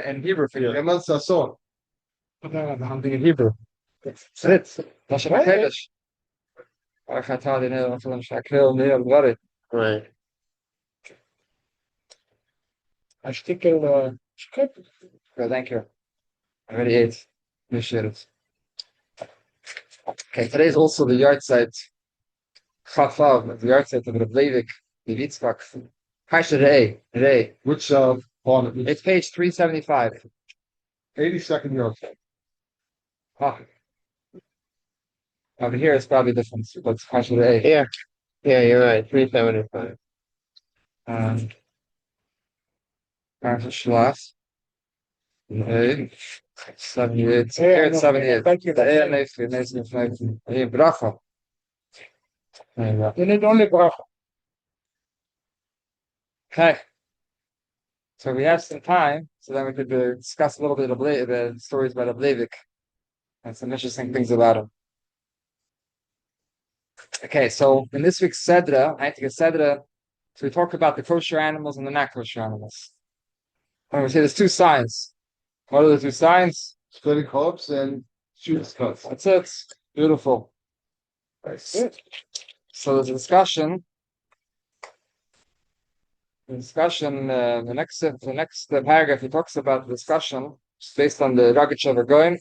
in Hebrew for you. Yaman Sasson. Something in Hebrew. Sitz. Das ist ein Kaddish. Ich hatte den Shakil near Bloody. Right. I stick in thank you. I already ate. Appreciate it. Okay, today's also the yard site. Chafav, the yard site of the Leivik, the Yitzchak. Kosher today. Which on It's page 375. 82nd year. Ah. Over here it's probably different, but it's Kosher today. Yeah. Yeah, you're right. 375. Kosher Shlas. 78. Here it's 78. Thank you. Nice. Bracha. You need only bracha. Okay. So we have some time, so then we could discuss a little bit of the stories about Leivik and some interesting things about him. Okay, so in this week's Sedra, I think it's Sedra, so we talked about the kosher animals and the not kosher animals. And we say there's two signs. What are the two signs? Splitting hopes and shoots cuts. That's it. Beautiful. So there's a discussion. The next paragraph, he talks about the discussion based on the Rogachev going.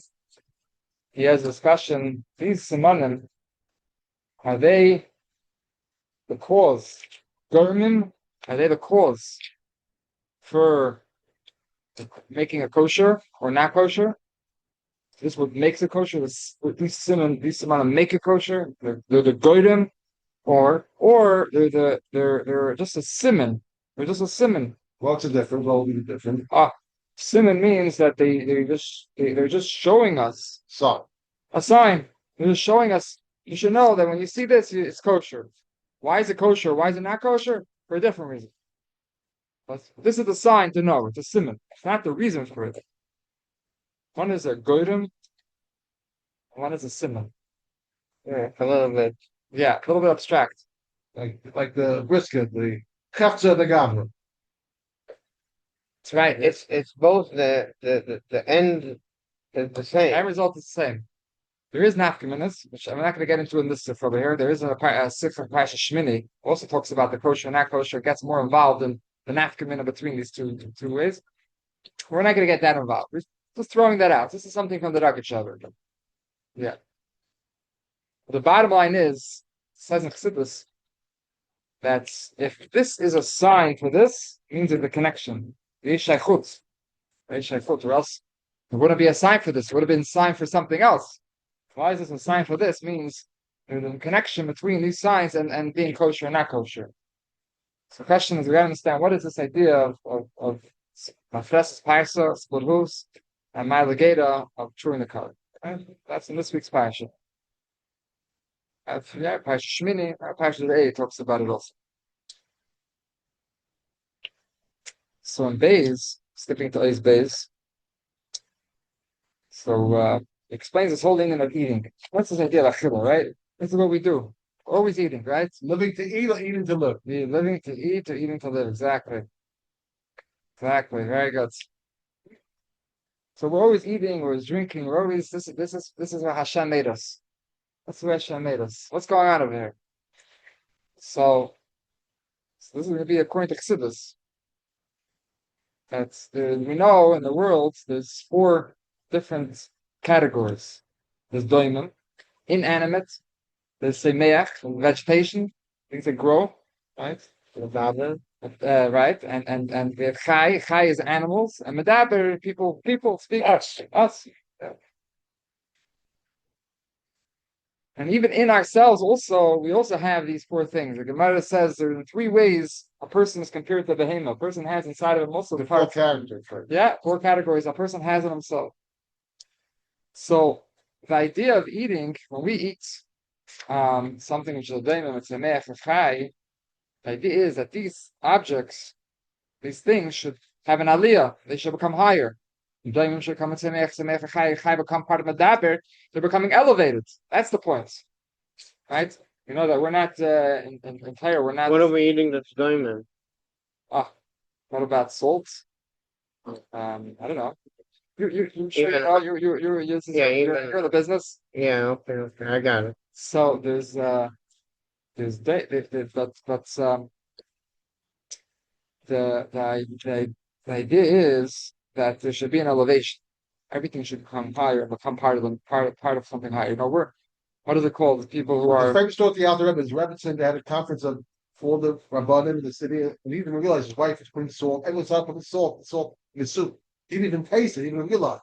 He has a discussion. These simonim, are they the cause? Gormin, are they the cause for making a kosher or not kosher? This what makes a kosher. These simonim make a kosher. They're the goyim, or they're just a simon. They're just a simon. What's the difference? What will be the difference? Simon means that they're just showing us a sign. They're just showing us. You should know that when you see this, it's kosher. Why is it kosher? Why is it not kosher? For a different reason. But this is the sign to know. It's a simon. It's not the reason for it. One is a goyim, one is a simon. Yeah, a little bit. Yeah, a little bit abstract. Like the brisket, the Kefza the Gamra. That's right. It's both the end is the same. End result is the same. There is nafkaminas, which I'm not going to get into in this sif over here. There is a sif of Parsha Shmini, also talks about the kosher and not kosher. It gets more involved in the nafkamina between these two ways. We're not going to get that involved. We're just throwing that out. This is something from the Rogachev. Yeah. The bottom line is, says in Chassidus, that if this is a sign for this, it means there's a connection. Or else there wouldn't be a sign for this. It would have been a sign for something else. Why is this a sign for this? Means there's a connection between these signs and being kosher and not kosher. So the question is, we gotta understand what is this idea of Mafresis Paisa, split hooves, and my legata of chewing the color. That's in this week's Parsha. Parsha Shmini, Parsha Day talks about it also. So in Beis, skipping to Beis, so explains this whole thing of eating. What's this idea of achila, right? This is what we do. We're always eating, right? Living to eat or eating to live? Living to eat or eating to live. Exactly. Very good. So we're always eating, we're always drinking, we're always this is what Hashem made us. That's what Hashem made us. What's going on over here? So this is going to be according to Chassidus. We know in the world there's 4 different categories. There's doimim, inanimate. There's semeach, vegetation, things that grow, right? Right, and we have chai. Chai is animals, and medaber people speak us. Yeah. And even in ourselves, we also have these 4 things. The Gemara says there are 3 ways a person is compared to a behemoth. A person has inside of him also the 4 characters. Right? Yeah, 4 categories. A person has in himself. So the idea of eating, when we eat something which is a daimon, it's a me'ach, a chai, the idea is that these objects, these things should have an aliyah. They should become higher. The daimon should come and say me'ach, chai become part of medaber. They're becoming elevated. That's the point, right? You know that we're not in Torah. We're not. What are we eating that's daimon? What about salt? I don't know. You sure Even, yeah, you're in the business. yeah, okay, I got it. So but the idea is that there should be an elevation. Everything should become higher, become part of something higher. We're what is it called? The people who The are famous story at the Alter Rebbe is Rebbetzin. They had a conference of all the Rabbanim in the city, and he didn't even realize his wife was putting salt. Everyone's out putting salt in his soup. He didn't even taste it. He didn't even realize.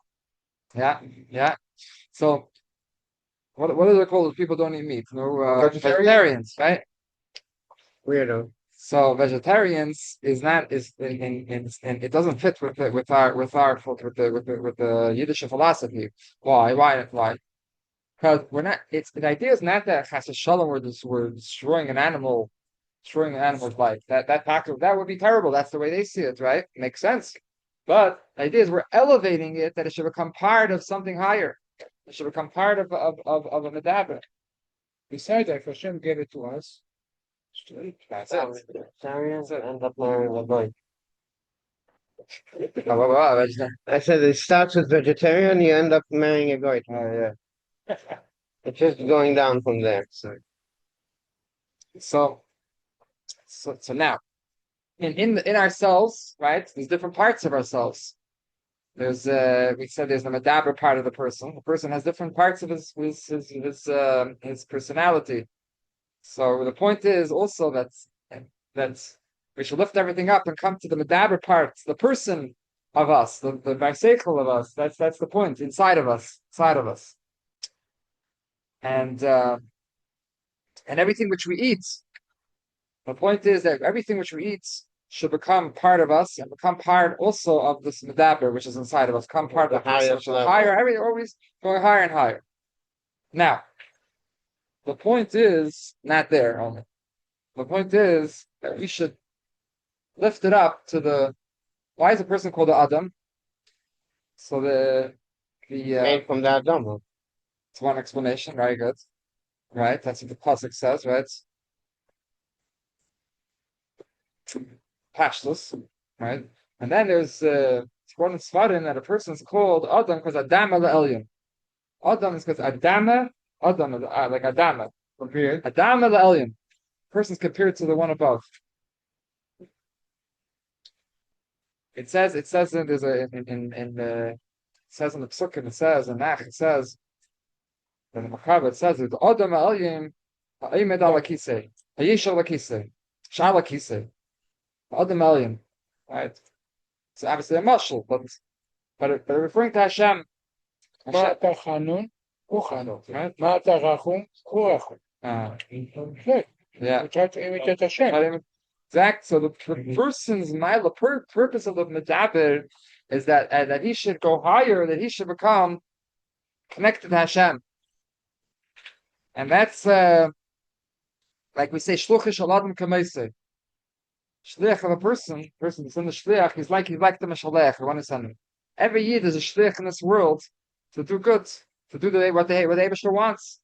yeah. So what is it called? People don't eat meat. No, Vegetarian? vegetarians, right? Weirdo. So vegetarians is not is in it doesn't fit with the Yiddish philosophy. Why? Because we're not. It's the idea is not that chas shalom we're destroying an animal, destroying an animal's life. That would be terrible. That's the way they see it, right? Makes sense. But the idea is we're elevating it that it should become part of something higher. It should become part of a medaber. Besides that, if Hashem gave it to us, That's it. Vegetarians end up marrying a boy. Oh, I said it starts with vegetarian, you end up marrying a goy. yeah. It's just going down from there. So now in ourselves, right? There's different parts of ourselves. We said there's the medaber part of the person. The person has different parts of his personality. So the point is also that we should lift everything up and come to the medaber parts, the person of us, the bisexual of us. That's the point inside of us, and everything which we eat. The point is that everything which we eat should become part of us and become part also of this medaber, which is inside of us, become part of the person, which is higher, always going higher and higher. Now, the point is not there only. The point is that we should lift it up to the. Why is a person called the Adam? So Made from that dumb. it's one explanation. Very good. Right. That's what the pasuk says. Right. Pashtus. Right. And then there's one svarin that a person's called Adam because Adama Elyon. Adam is because Adam like Adama. Compared. Adama Elyon. Person's compared to the one above. It says that there's it says in the Psukim, it says in Nach, it says in the Machaber, it says that Adam Elyon Ha'emed ala Kisei, Hayish ala Kisei, Shala Kisei, Adam Elyon, right? It's obviously a mashal, but referring to Hashem. מה אתה חנון? הוא חנון. Right? מה אתה רחום? הוא רחום. Yeah. We try to imitate Hashem. Exact. So the person's purpose of the medaber is that he should go higher, that he should become connected to Hashem, and that's like we say, shluchish aladim kameise. Shliach of a person that's in the shliach, he's like the meshalech, the one who sent him. Every year there's a shliach in this world to do good, to do what the Eibishter wants.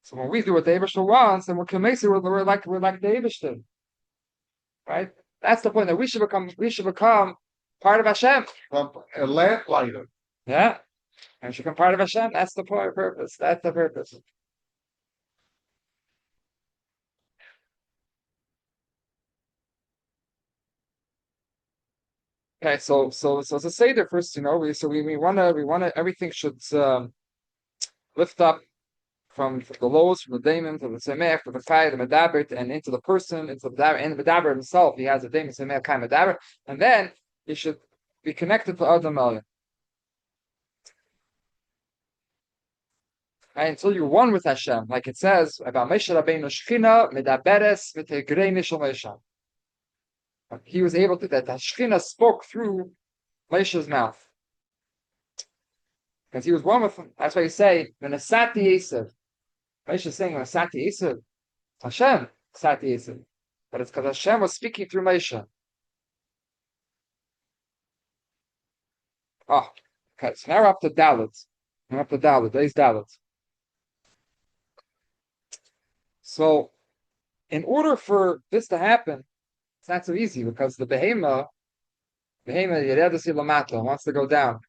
So when we do what the Eibishter wants, then we're kameise, we're like the Eibishter. Right? That's the point that we should become part of Hashem. A lamplighter. Yeah. And we should become part of Hashem. That's the purpose. That's the purpose. Okay, so to say there first, we wanna everything should lift up from the lows, from the daemon to the semech, to the chai, the medaber, and into the person, into the medaber, and the medaber himself. He has a daemon, semech, chai, medaber, and then he should be connected to Adam Elyon. Until you're one with Hashem, like it says about Moshe Rabbeinu, Shechina medaberes v'tegrei nishal Moshe. He was able to that Shechina spoke through Moshe's mouth because he was one with him. That's why you say "V'nasati Esav." Moshe is saying "V'nasati Esav." Hashem Sati Esav, but it's because Hashem was speaking through Moshe. Oh, okay. So now we're up to Dalit. We're up to Dalit. There's Dalit. So, in order for this to happen, it's not so easy because the behema Behema Yeredasi Lamata wants to go down.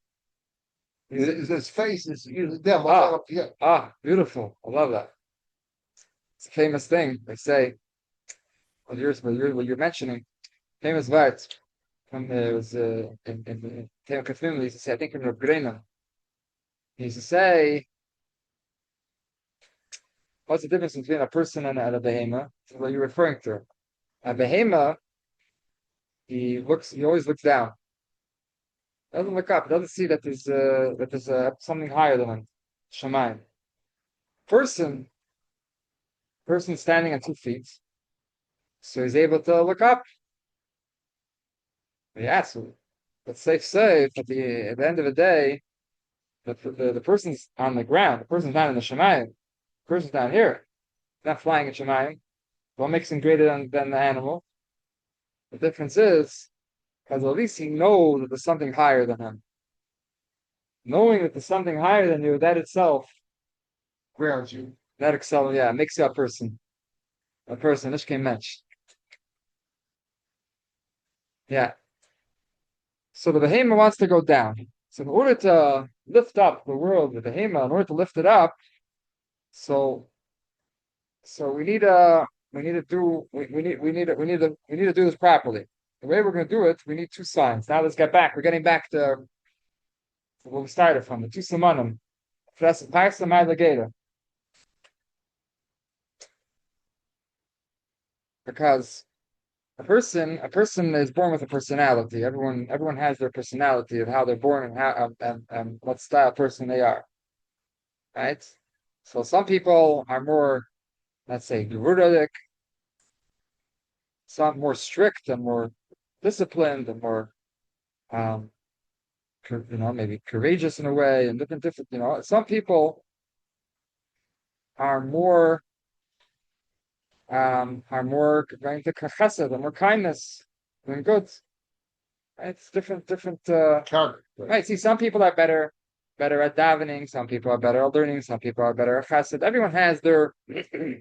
His face is usually down, Ah. up here. Beautiful. I love that. It's a famous thing. They say what you're mentioning. Famous words. From it was in Tema Kafim, he used to say, I think in Reb Greina, he used to say, what's the difference between a person and a behema? What you're referring to. A behema, he always looks down. Doesn't look up, doesn't see that there's something higher than him. Shamayim. Person standing on 2 feet, so he's able to look up. Yeah, so let's say at the end of the day, the person's on the ground, the person's not in the Shemayim, the person's down here, not flying in Shemayim. What makes him greater than the animal? The difference is, because at least he knows that there's something higher than him. Knowing that there's something higher than you, that itself Grounds you. makes you a person. A person, Ishke Mensch. Yeah. So the Behema wants to go down. So in order to lift up the world, the Behema, in order to lift it up, so we need to do this properly. The way we're going to do it, we need 2 signs. Now let's get back. We're getting back to where we started from, the 2 simonim. Because a person is born with a personality. Everyone has their personality of how they're born and how and what style person they are. Right? So some people are more, let's say, gerudic, some more strict and more disciplined and more maybe courageous in a way, and different some people are more going to chesed and more kindness and good. Right? It's different Character. right. See, some people are better at davening, some people are better at learning, some people are better at chesed. Everyone has their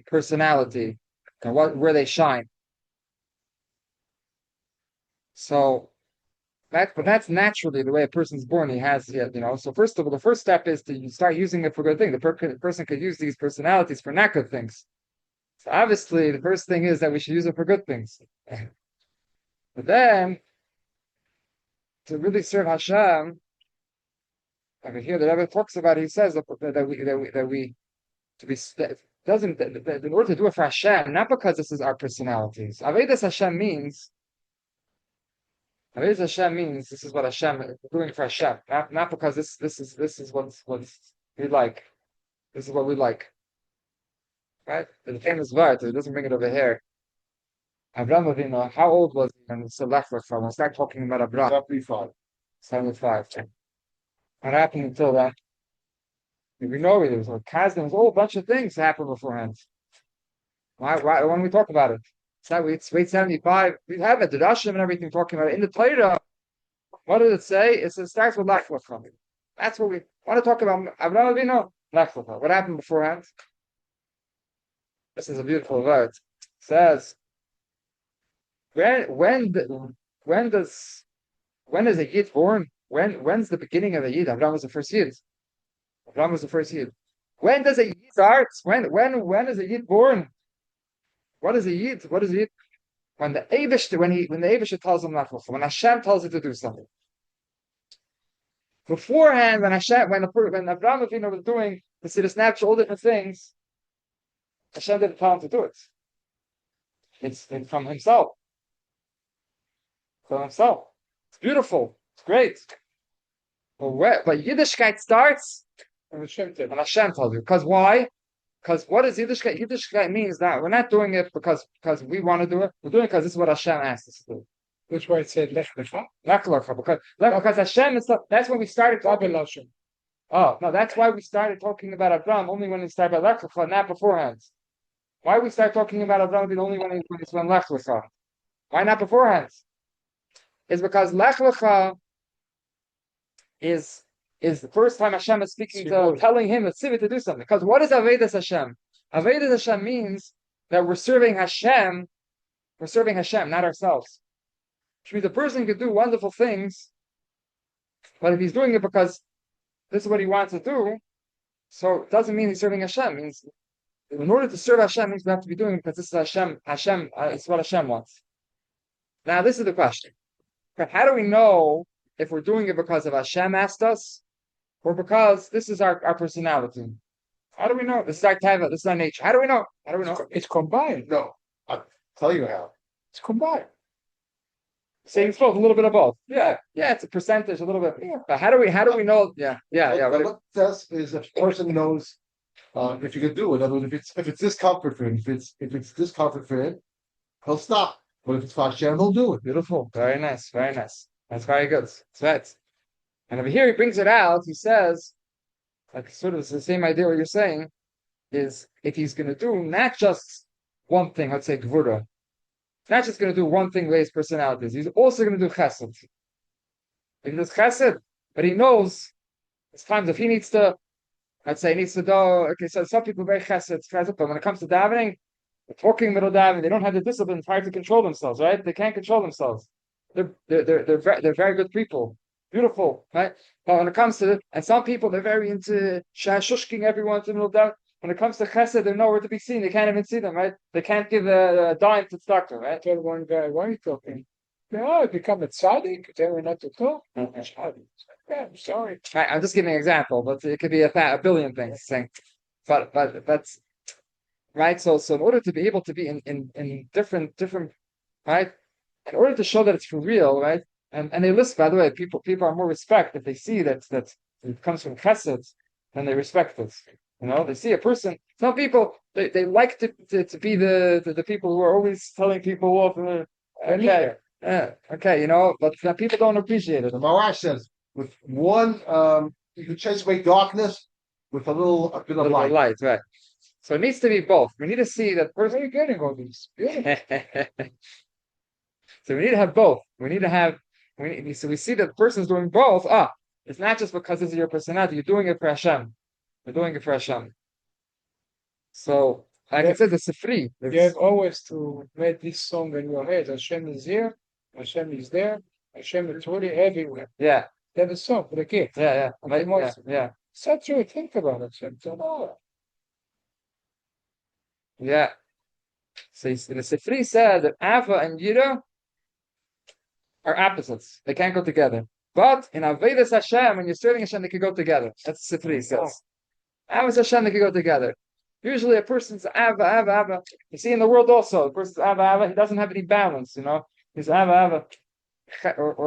personality and where they shine. So that's naturally the way a person's born. He has, So first of all, the first step is to start using it for good things. The person could use these personalities for not good things. So obviously, the first thing is that we should use it for good things. But then, to really serve Hashem, over here, the Rebbe talks about. He says that we to be doesn't in order to do it for Hashem, not because this is our personalities. Avodas Hashem means. Avodas Hashem means this is what Hashem is doing for Hashem, not because this is what's we like. This is what we like. Right? The famous word, it doesn't bring it over here. Abraham Avinu, how old was he when Selech was from? We'll start talking about Abraham. 75. What happened until then? We know there was a chasm, there was a whole bunch of things happened beforehand. Why when we talk about it? So we wait 75. We have it, the Rashim and everything talking about it. In the Torah, what does it say? It starts with Lech Lecha. That's what we want to talk about. Abraham Avinu, Lech Lecha. What happened beforehand? This is a beautiful word. It says, when is a Yid born? When's the beginning of a Yid? Abraham was the first Yid. When does a Yid start? When is a Yid born? What is a Yid? When the Eivisher tells him not to, when Hashem tells him to do something. Beforehand, when Abraham Avinu was doing the Siddur Snatch, all different things, Hashem didn't tell him to do it. It's from himself. It's beautiful. It's great. But Yiddishkeit starts when Hashem tells you. Because why? Because what is Yiddishkeit? Yiddishkeit means that we're not doing it because we want to do it. We're doing it because this is what Hashem asked us to do. That's why it said Lech Lecha. Lech Lecha. Because Hashem is. That's when we started talking. Oh no, that's why we started talking about Abraham only when we started about Lech Lecha, not beforehand. Why we start talking about Abraham only when it's when Lech Lecha? Why not beforehand? It's because Lech Lecha is the first time Hashem is speaking telling him, the tzivit, to do something. Because what is Avodas Hashem? Avodas Hashem means that we're serving Hashem, not ourselves. which means a person can do wonderful things, but if he's doing it because this is what he wants to do, so it doesn't mean he's serving Hashem. It means in order to serve Hashem, means we have to be doing it because this is Hashem. It's what Hashem wants. Now, this is the question: how do we know if we're doing it because of Hashem asked us, or because this is our personality? How do we know? This is our teva. This is our nature. How do we know? How do we know? It's combined. No, I'll tell you how. It's combined. Saying it's both, a little bit of both. Yeah, it's a percentage, a little bit. Yeah. But how do we know? Yeah. What it says is if a person knows if you can do it. In other words, if it's discomfort for him, if it's discomfort for him, he'll stop. But if it's for Hashem, he'll do it. Beautiful. Very nice. Very nice. That's very good. That's right. And over here he brings it out. He says, like sort of the same idea what you're saying, is if he's going to do not just one thing, let's say gvura, not just going to do one thing with his personalities, he's also going to do chesed. If he does chesed, but he knows it's times if he needs to, let's say he needs to do, okay, so some people are very chesed, but when it comes to davening, the talking middle davening, they don't have the discipline, it's hard to control themselves, right? They can't control themselves. They're very good people. Beautiful, right? But when it comes to, and some people, they're very into shushking everyone to the middle down. When it comes to chesed, they're nowhere to be seen. They can't even see them, right? They can't give a dime to tzedakah, right? I told one guy, why are you talking? No, I become a tzaddik, then we're not to talk. Yeah, I'm sorry. Right, I'm just giving an example, but it could be a billion things. Saying, but right. So in order to be able to be in different right, in order to show that it's for real, right? And they listen, by the way, people are more respect if they see that it comes from chesed, then they respect it. You know, they see a person. Some people they like to be the people who are always telling people off. Okay, you know, but people don't appreciate it. The Marash says, with one, you can chase away darkness with a bit of light. Right. So it needs to be both. We need to see that person. Where are you getting all these? Yeah. So we need to have both. So we see that the person's doing both. It's not just because this is your personality. You're doing it for Hashem. You're doing it for Hashem. So, like I said, it's a free. You have always to make this song in your head. Hashem is here. Hashem is there. Hashem is really everywhere. Yeah. They have a song for the kids. Yeah. Yeah. So true. Think about it. Yeah. So the Sifri said that Ava and Yira are opposites. They can't go together. But in Avedas Hashem, when you're serving Hashem, they can go together. That's what Sifri says. Avas Hashem, they can go together. Usually a person's Ava. You see in the world also, a person's Ava, he doesn't have any balance, you know. He's Ava, or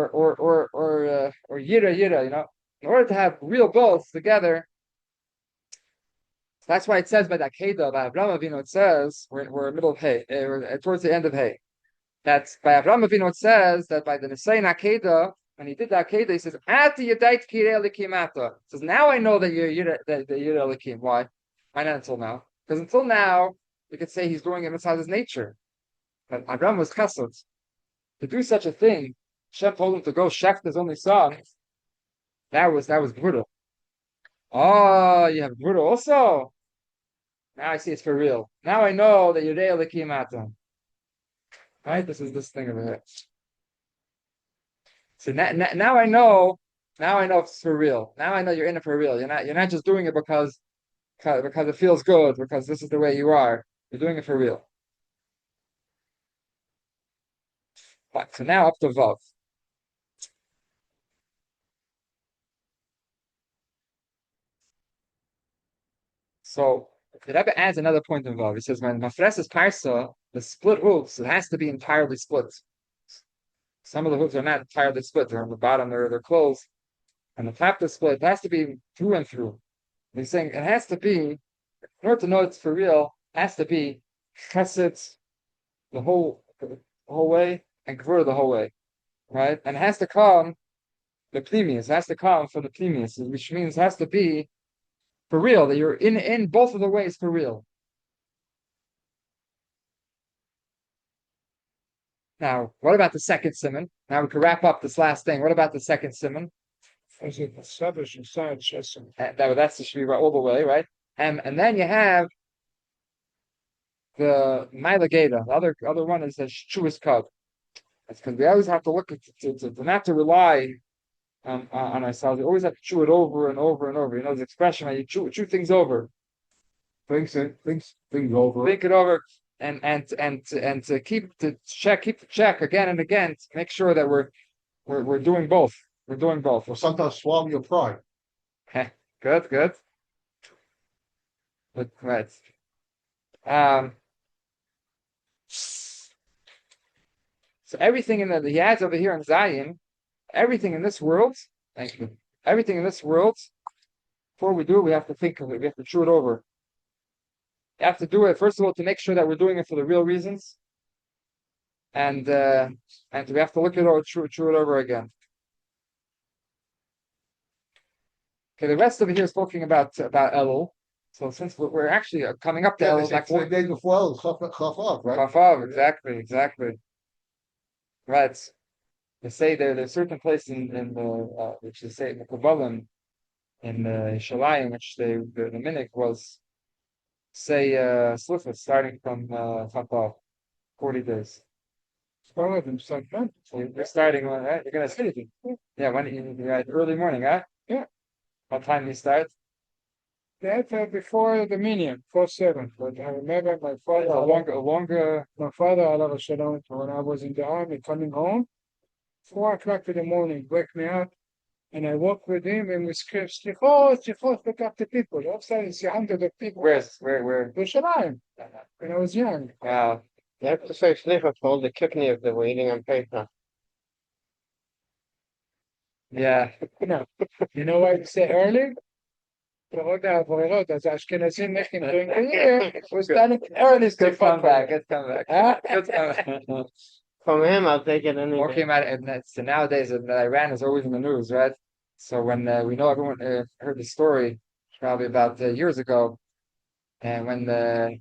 Yira, you know. In order to have real both together, that's why it says by the Akedah, by Avraham Avinu, it says, we're middle of Hay, towards the end of Hay. That's by Avraham Avinu, it says that by the Nisayin Akedah, when he did the Akedah, he says, Ati Yadait Kirei Elikim Ata. He says, now I know that you're Yirei Elikim. Why? Why not until now? Because until now, you could say he's doing it inside his nature. But Avraham was chesed. To do such a thing, Hashem told him to go shecht his only son. That was brutal. Oh, you have brutal also? Now I see it's for real. Now I know that Yirei Elikim Ata. Right? This is this thing over here. So now I know it's for real. Now I know you're in it for real. You're not just doing it because it feels good, because this is the way you are. You're doing it for real. Right, so now up to Vav. So the Rebbe adds another point in Vav. He says, when Mafres is parsa, the split hooves, it has to be entirely split. Some of the hooves are not entirely split. They're on the bottom, they're closed. And the top is split. It has to be through and through. And he's saying it has to be, in order to know it's for real, it has to be chesed the whole way and gvur the whole way. Right? And it has to come, the plemius, it has to come from the plemius, which means it has to be for real, that you're in both of the ways for real. Now, what about the second simon? Now we can wrap up this last thing. What about the second simon? That's the Shviva all the way, right? And then you have the Maila Geda. The other one is the Shuas Kod. It's because we always have to look at to not to rely on ourselves. We always have to chew it over and over and over. You know, the expression, right? You chew things over, Things over. think it over, and to keep the check again and again to make sure that we're doing both. We're doing both. Or sometimes swallow your pride. Good, good. But, right. Um, so everything he adds over here in Zion, everything in this world, thank you. Everything in this world, before we do it, we have to think of it. We have to chew it over. You have to do it, first of all, to make sure that we're doing it for the real reasons. And we have to look at it, chew it over again. Okay, the rest of it here is talking about Elul. So since we're actually coming up to Yeah, Elul, they say 4 days before Elul, Chaf, right? Chafav, exactly. Right. They say there's certain place in the which they say in the Kabbalah in Shalayim, which the minhag was say Slifas starting from Chafav, 40 days. Some of them start Monday. So you're starting right? You're gonna say yeah, when you're at early morning, huh? Yeah. What time do you start? That before the minyan, 4/7. But I remember my father, A longer. my father, Allah Shalom, when I was in the army coming home, 4 o'clock in the morning, wake me up, and I walk with him and we scream, Sichos, look up the people. All of a sudden, it's 100 of people. Where? Yerushalayim, when I was young. Wow. You have to say Slichos for all the kidneys that we're eating on paper. Yeah. You know why you say early? As Ashkenazim making during the year, we're starting early. Good comeback. Good comeback. Huh? Good comeback. From him, I'll take it any More day. came out, and so nowadays Iran is always in the news, right? So when we know everyone heard the story probably about years ago, and when the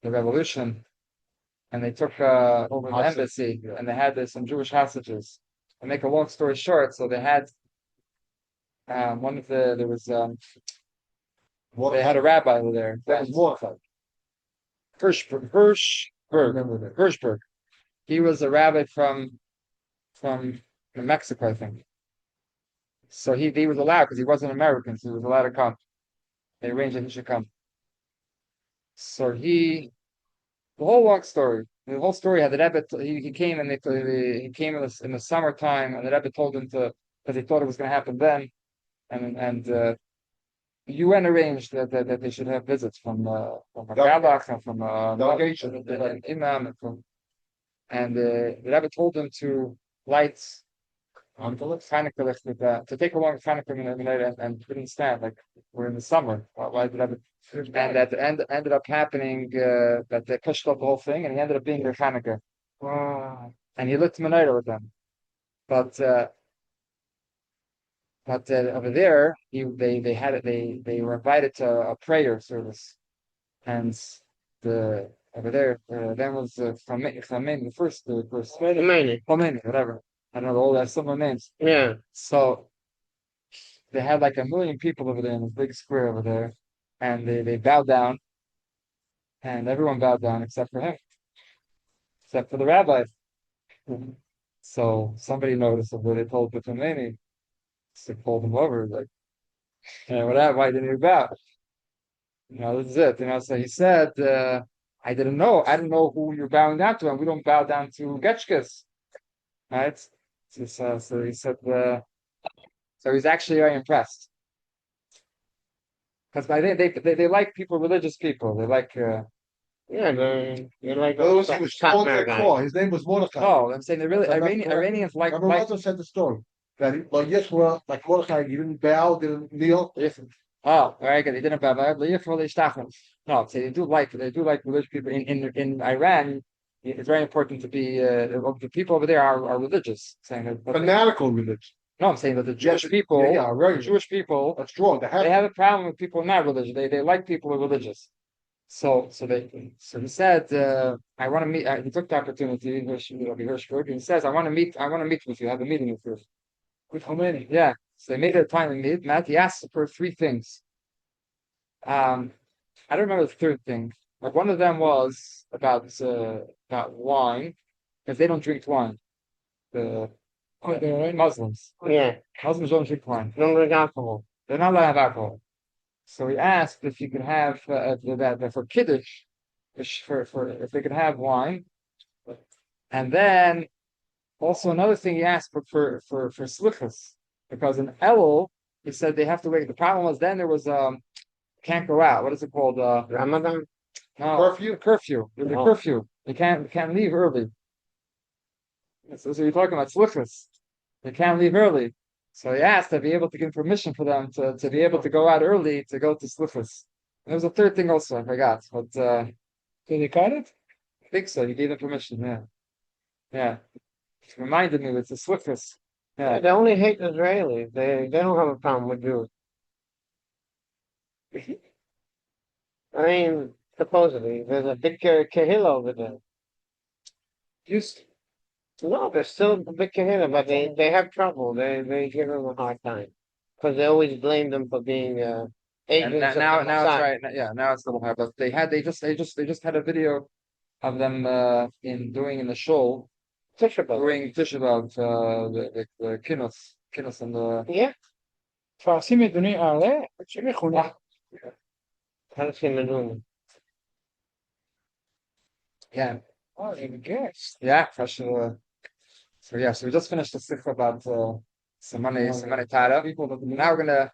revolution, and they took over the embassy, and they had some Jewish hostages. To make a long story short, so they had they had a rabbi over there. That was Mordechai. Hirschberg. He was a rabbi from Mexico, I think. So he was allowed because he wasn't American, so he was allowed to come. They arranged that he should come. So the whole long story. The whole story had the Rebbe. He came and he came in the summertime, and the Rebbe told him to because he thought it was going to happen then, and the UN arranged that they should have visits from a Galach and from a Delegation. an imam and the Rebbe told him to light Hanukkah licht to take along Hanukkah and couldn't stand like we're in the summer. Why did Rebbe? And that ended up happening that they pushed up the whole thing, and he ended up being their Hanukkah. Wow. And he lit menorah with them, but over there they were invited to a prayer service, and over there then was Khomeini, the first Khomeini, whatever. I don't know all that similar names. Yeah. So they had like 1 million people over there in this big square over there, and they bowed down, and everyone bowed down except for him, except for the rabbi. So somebody noticed it, they told the Khomeini, so called him over, like, why didn't you bow? This is it. So he said, I didn't know who you're bowing down to, and we don't bow down to Getchkes. Right? So he said, so he's actually very impressed. Because they like people, religious people. They like. Yeah, you're like Those a who was top called man their guy. core. His name was Mordechai. No, I'm saying they're really That's not correct. Iranians like. Remember, Razzo said the story that like Mordechai, he didn't bow, didn't kneel. Oh, very good. They didn't bow. No, say they do like religious people in Iran. It's very important to be the people over there are religious. Saying that, Fanatical religion. no, I'm saying that the Jewish people, right. Jewish people, That's strong. they have a problem with people not religious. They like people who are religious. So he said, I want to meet. He took the opportunity. Hirschberg, and he says, I want to meet with you. Have a meeting with you. With how many? Yeah. So they made it a time to meet. Matt, he asked for 3 things. I don't remember the third thing. Like one of them was about wine. because they don't drink wine. The Oh, they're right. Muslims. Yeah, Muslims don't drink wine. don't drink alcohol. They're not allowed to have alcohol. So he asked if you could have that for kiddush, for if they could have wine, and then also another thing he asked for slichus, because in Elul he said they have to wait. The problem was then there was can't go out. What is it called? Ramadan? No, Curfew? curfew. There's a Oh. curfew. You can't leave early. So you're talking about slichus. They can't leave early. So he asked to be able to give permission for them to be able to go out early to go to slichus. There was a third thing also, I forgot, but Did they cut it? I think so. He gave them permission, yeah. Yeah. It reminded me with the slichus. Yeah. They only hate Israelis. They don't have a problem with Jews. I mean, supposedly, there's a big kahila over there. Used No, there's still a big kahila, but they have trouble. They give them a hard time because they always blame them for being And agents now of the it's Mossad. right. Yeah, now it's double hard. But they just had a video of them in the show Tisha B'Av. doing Tisha B'Av, the kinos and the Yeah, פרסים אדוני עלה, שמכונה. Palestine Meduna. yeah. Oh, I guess. Yeah, fresh. So yeah, so we just finished the sikh about some money Tara. Now we're gonna,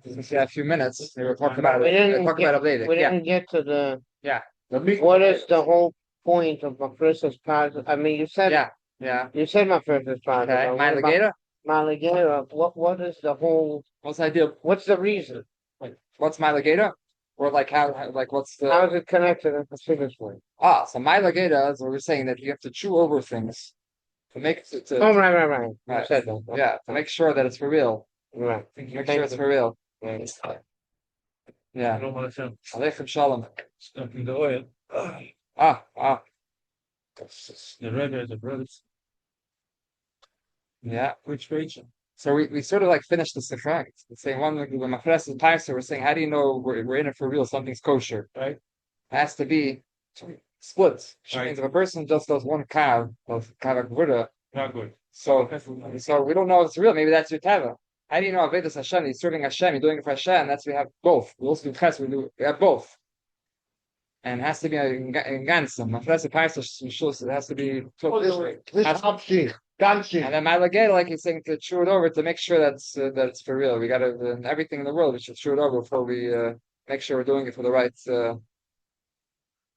since we have a few minutes, we were talking about We it. didn't Talk get- about it later. We Yeah, didn't get to the What what is the whole point of Mafrissa's part? I mean, you said yeah. you said Mafrissa's part. Okay, but my what about alligator. Maligera? What is the whole? What's the idea? What's the reason? What's my alligator? Or like like what's the How is it connected in Pacific way? so my alligator is what we're saying that you have to chew over things to make it Oh, right. You Right. said that. yeah to make sure that it's for real. Right. Make sure it's for real. Right. Yeah. Aleichem shalom. Stuck in the oil. Ah. The red is the brothers. Yeah. Which page? So we sort of like finished the Sikha. It's saying one when Mafres and Paisa we're saying, how do you know we're in it for real? Something's kosher, right? It has to be split. Which Right. means if a person just does one kav of kavak Not good. so we don't know if it's real. Maybe that's your tava. How do you know Avedis Hashem? He's serving Hashem. You're doing it for Hashem. That's we have both. We also do ches. We have both. And it has to be in Gansam. Mafres and Paisa it has to be. And then my alligator, like he's saying, to chew it over to make sure that it's for real. We got to everything in the world. We should chew it over before we make sure we're doing it for the right.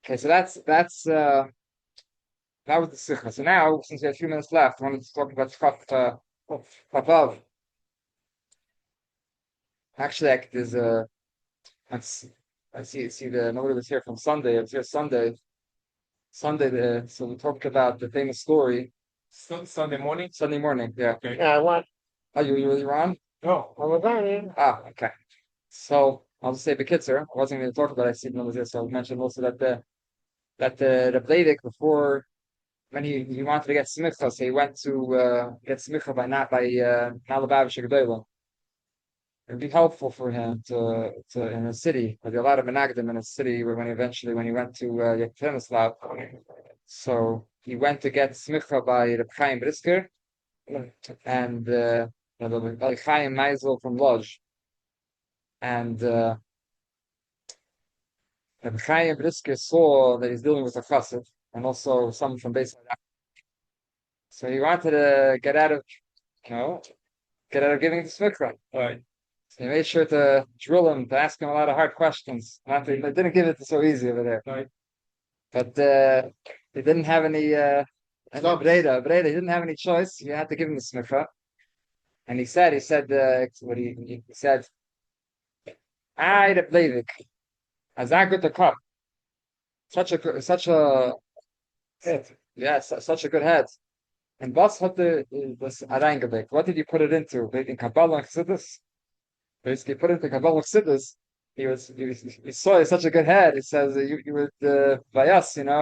Okay, so that's that was the sikha. So now, since we have a few minutes left, I wanted to talk about Chavav. Actually, there's I see nobody was here from Sunday. I was here Sunday. So we talked about the famous story. Sunday morning? Sunday morning, yeah. Okay. Yeah, what? Oh, you really wrong? No. I was on it. Ah, okay. So I'll just say Bekitzer. I wasn't going to talk about it. I see was here, so I'll mention also that the Bleidik before when he wanted to get smicha, so he went to get smicha by Nalabavish Gedolah. It'd be helpful for him to in a city. There'd be a lot of menagdim in a city when he went to Yekatemislav. So he went to get smicha by Reb Chaim Brisker and Reb Chaim Meisel from Lodz. And Reb Chaim Brisker saw that he's dealing with a chassid and also someone from Beis. So he wanted to get out of giving the smicha. All right. So he made sure to drill him, to ask him a lot of hard questions. They didn't give it so easy over there. Right. But they didn't have any Breda, he didn't have any choice. You had to give him the smicha. And he said what he said, I the Bleidik, Azagut the cup. Such a head. Yeah, such a good head. And Bas had the Areingelek. What did you put it into? In Kabbalah and Chassidus? Basically put into Kabbalah and Chassidus. He saw such a good head. He says you were by us, And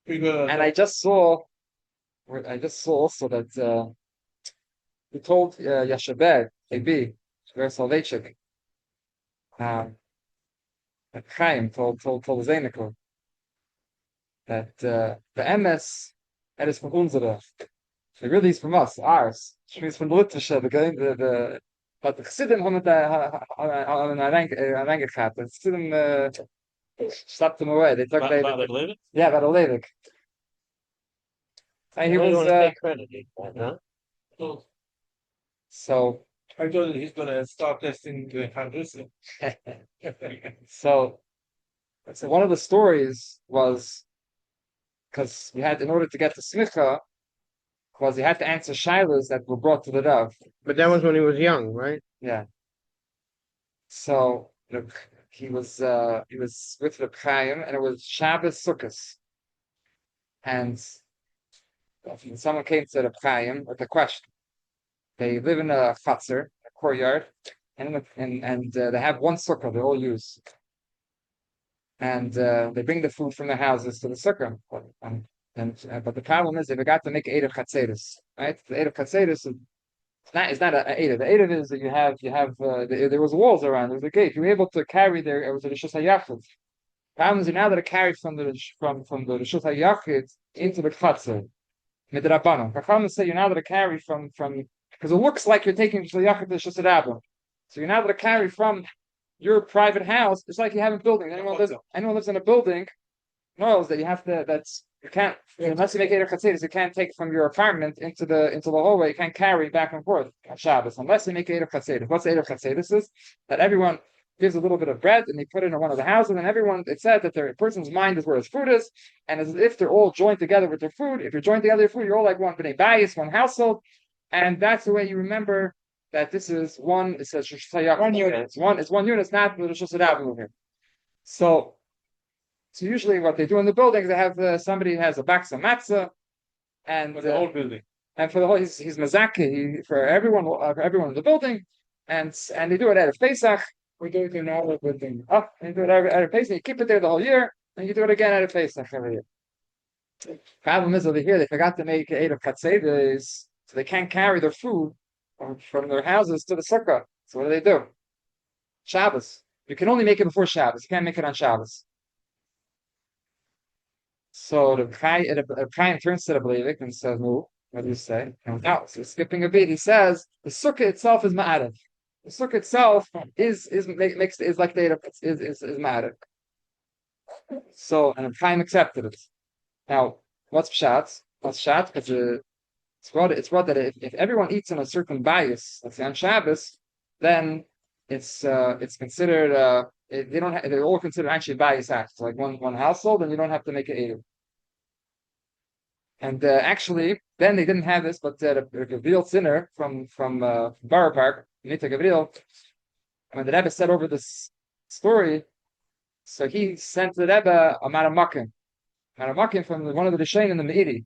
I just saw also that he told Yashabed, AB, Shver Salvechik, that Chaim told Zainikov. that the MS that is from unsere. It really is from us, ours. It means from the Litwische, the but the Chassidim haben reingehabt. The Chassidim slapped them away. They took yeah, about a Levik. And he I don't was want to take credit for that, huh? so I told you he's gonna start testing the hundreds. so one of the stories was because we had in order to get to Smicha was he had to answer shilas that were brought to the Rav. But that was when he was young, right? Yeah. So he was with the Chaim and it was Shabbos Sukkos. And someone came to the Chaim with a question. They live in a chutzner, a courtyard, and they have one sukkah they all use. And they bring the food from their houses to the sukkah. But the problem is they forgot to make Erev Chatzeris, right? The Erev Chatzeris is not an Erev. The Erev is that you have there was walls around. There was a gate. You were able to carry there. It was a Rishus HaYachid. Problem is now that it carried from the Rishus HaYachid into the Chatzer. Midrabanan. Chachamim say you're now to carry from because it looks like you're taking Rishus HaYachid to Rishus HaRabban. So you're now to carry from your private house. It's like you have a building. Anyone lives in a building knows that you have to. You can't unless you make Erev Chatzeris, you can't take from your apartment into the hallway. You can't carry back and forth on Shabbos unless you make Erev Chatzeris. What's Erev Chatzeris is that everyone gives a little bit of bread and they put it in one of the houses, and everyone it said that their person's mind is where his food is, and as if they're all joined together with their food. If you're joined together with your food, you're all like one bnei Beis, one household, and that's the way you remember that this is one. It says one unit. It's one unit. It's not the Rishus HaRabban here. So usually what they do in the buildings, they have somebody has a box of matzah, and For the whole building. and for the whole he's mazaki for everyone in the building, and they do it at a Pesach. We do it in our building. And you do it at a Pesach. You keep it there the whole year, and you do it again at a Pesach every year. Problem is over here they forgot to make Erev Chatzeris, so they can't carry their food from their houses to the sukkah. So what do? Shabbos. You can only make it before Shabbos. You can't make it on Shabbos. So the Chaim turns to the Blavik and says, "No, what do you say?" And now, so skipping a bit, he says the sukkah itself is ma'arev. The sukkah itself is like the is ma'arev. So and Chaim accepted it. Now, what's pshat? What's pshat? Because it's brought that if everyone eats in a certain bias, let's say on Shabbos, then it's considered they're all considered actually bias acts, like one household, and you don't have to make it erev. And actually, then they didn't have this, but the Gabriel Sinner from Borough Park, Nita Gabriel, when the Rebbe said over this story, so he sent the Rebbe a Maramakim from one of the Rishonim in the Meiri.